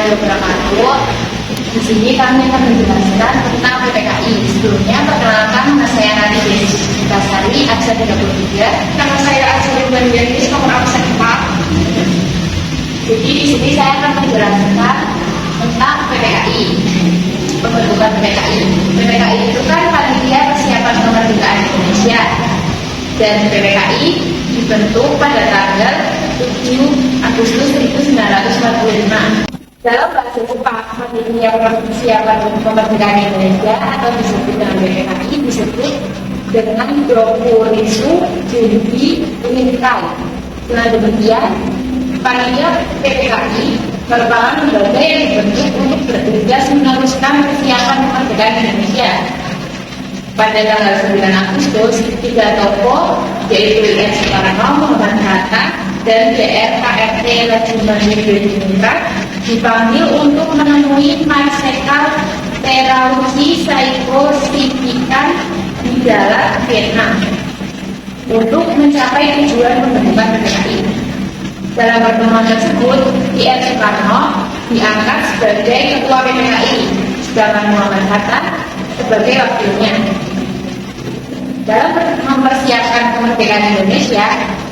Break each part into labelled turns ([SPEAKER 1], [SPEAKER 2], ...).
[SPEAKER 1] warahmatullahi wabarakatuh. Di sini kami akan menjelaskan tentang PPKI. Sebelumnya, perkenalkan nama saya Nadi Basari, absen 33.
[SPEAKER 2] Nama saya Azri Bandianis, nomor absen 4.
[SPEAKER 1] Jadi di sini saya akan menjelaskan tentang PPKI, pembentukan PPKI. PPKI itu kan panitia persiapan kemerdekaan Indonesia, dan PPKI dibentuk pada tanggal 7 Agustus 1945. Dalam bahasa Jepang, panitia persiapan kemerdekaan Indonesia atau disebut dengan PPKI disebut dengan Dokuritsu Junbi Unikai. Dengan demikian, panitia PPKI merupakan lembaga yang dibentuk untuk bertugas meneruskan persiapan kemerdekaan Indonesia. Pada tanggal 9 Agustus, 3 tokoh yaitu I.R. Soekarno, Muhammad Hatta, dan DRKRT Lajimbangi Diningrat dipanggil untuk menemui Marsekal Terauchi Saiko Sikikan di Dalat, Vietnam untuk mencapai tujuan pembentukan PPKI. Dalam pertemuan tersebut, I.R. Soekarno diangkat sebagai ketua PPKI, sedangkan Muhammad Hatta sebagai wakilnya. Dalam mempersiapkan kemerdekaan Indonesia,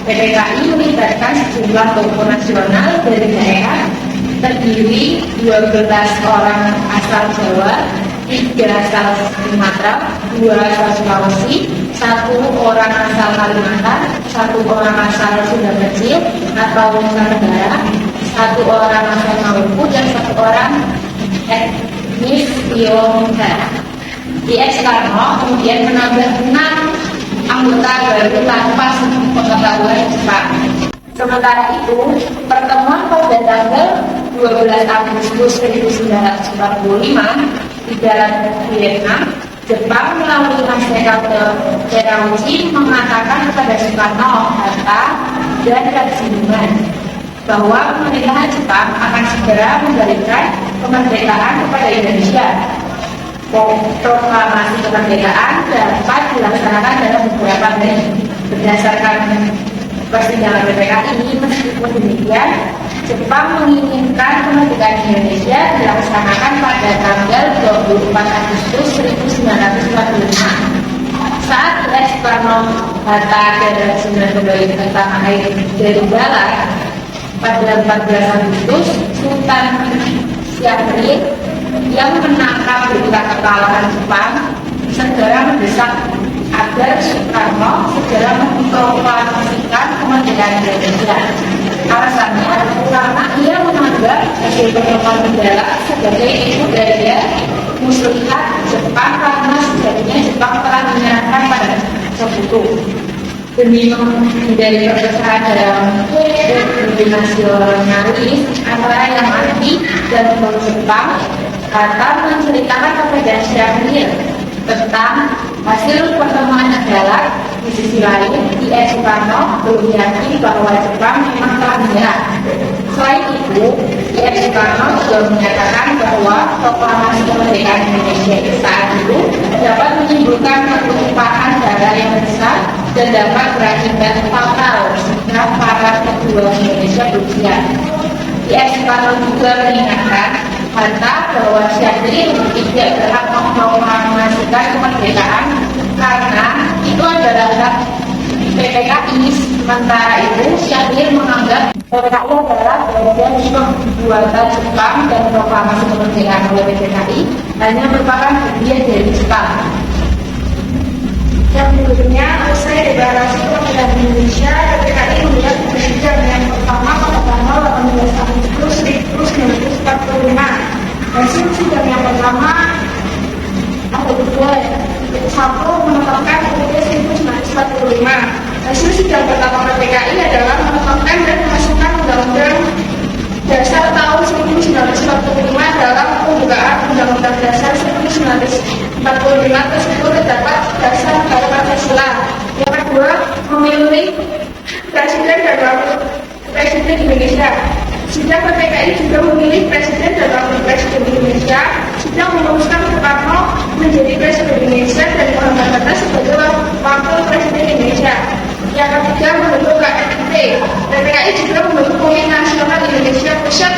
[SPEAKER 1] PPKI melibatkan sejumlah tokoh nasional dari daerah, terdiri 12 orang asal Jawa, 3 asal Sumatera, 2 asal Sulawesi, 1 orang asal Kalimantan, 1 orang asal Sunda Kecil atau Nusantara, 1 orang asal Maluku, dan 1 orang etnis Tionghoa. I.R. Soekarno kemudian menambah 6 anggota baru tanpa pengetahuan Jepang. Sementara itu, pertemuan pada tanggal 12 Agustus 1945 di Dalat, Vietnam, Jepang melalui Marsekal Terauchi mengatakan kepada Soekarno, Hatta, dan Lajimban bahwa pemerintahan Jepang akan segera memberikan kemerdekaan kepada Indonesia. Proklamasi kemerdekaan dapat dilaksanakan dalam beberapa hari. Berdasarkan persidangan PPKI ini, meskipun demikian, Jepang menginginkan kemerdekaan Indonesia dilaksanakan pada tanggal 24 Agustus 1945. Saat I.R. Soekarno, Hatta, dan Lajimban kembali ke tanah air dari Dalat pada 14 Agustus, Sultan Syahrir yang menangkap berita kekalahan Jepang segera mendesak agar Soekarno segera memproklamasikan kemerdekaan Indonesia. Alasannya karena ia menganggap hasil pertemuan Dalat sebagai ibu daya muslihat Jepang karena sejatinya Jepang telah menyerahkan pada sekutu. Demi menghindari perpecahan dalam republik nasionalis antara yang anti dan pro Jepang, Hatta menceritakan kepada Syahrir tentang hasil pertemuan Dalat. Di sisi lain, I.R. Soekarno belum yakin bahwa Jepang memang telah menyerah. Selain itu, I.R. Soekarno juga menyatakan bahwa proklamasi kemerdekaan Indonesia saat itu dapat menimbulkan pertumpahan darah yang besar dan dapat berakibat fatal jika para pejuang Indonesia berusia. I.R. Soekarno juga mengingatkan Hatta bahwa Syahrir tidak berhak memproklamasikan kemerdekaan karena itu adalah hak PPKI. Sementara itu, Syahrir menganggap PPKI adalah bagian pembuatan Jepang dan proklamasi kemerdekaan oleh PPKI hanya merupakan bagian dari Jepang.
[SPEAKER 2] Yang berikutnya, usai deklarasi kemerdekaan Indonesia, PPKI membuat sidang yang pertama pada tanggal 18 Agustus 1945. Hasil sidang yang pertama ada dua. Satu, menetapkan UUD 1945. Hasil sidang pertama PPKI adalah menetapkan dan memasukkan Undang-Undang Dasar tahun 1945 dalam pembukaan Undang-Undang Dasar 1945 tersebut terdapat dasar negara Pancasila. Yang kedua, memilih Presiden dan Wakil Presiden Indonesia. Sidang PPKI juga memilih Presiden dan Wakil Presiden Indonesia. Sidang memutuskan Soekarno menjadi Presiden Indonesia dan Muhammad Hatta sebagai Wakil Presiden Indonesia. Yang ketiga, membentuk KNP. PPKI juga membentuk Komite Nasional Indonesia Pusat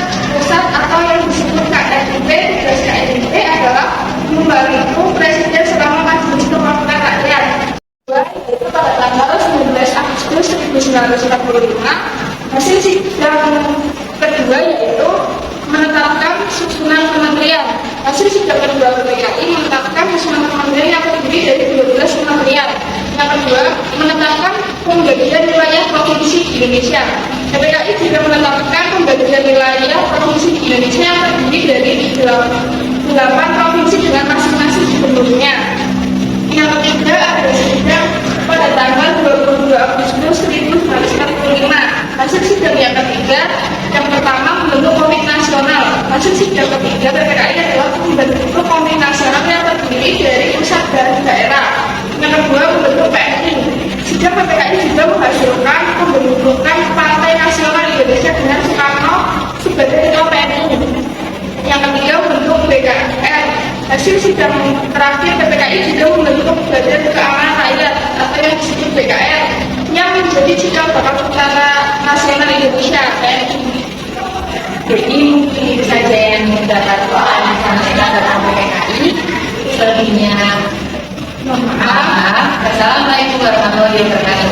[SPEAKER 2] atau yang disebut
[SPEAKER 1] yaitu menetapkan susunan kementerian. Hasil sidang kedua PPKI menetapkan susunan kementerian yang terdiri dari 12 kementerian. Yang kedua, menetapkan pembagian wilayah provinsi di Indonesia. PPKI juga menetapkan pembagian wilayah provinsi di Indonesia yang terdiri dari 8 provinsi dengan masing-masing gubernurnya. Yang ketiga, ada sidang pada tanggal 22 Agustus 1945. Hasil sidang yang ketiga, yang pertama membentuk komite nasional. Hasil sidang ketiga PPKI adalah membentuk komite nasional yang terdiri dari pusat dan daerah. Yang kedua, membentuk PNI. Sidang PPKI juga menghasilkan pembentukan Partai Nasional Indonesia dengan Soekarno sebagai ketua PNI. Yang ketiga, membentuk BKR. Hasil sidang terakhir PPKI juga membentuk Badan Keamanan Rakyat atau yang disebut BKR yang menjadi cikal bakal tentara nasional Indonesia (TNI).
[SPEAKER 3] Jadi mungkin itu saja yang dapat saya tentang PPKI. Selebihnya mohon maaf. Assalamualaikum warahmatullahi wabarakatuh.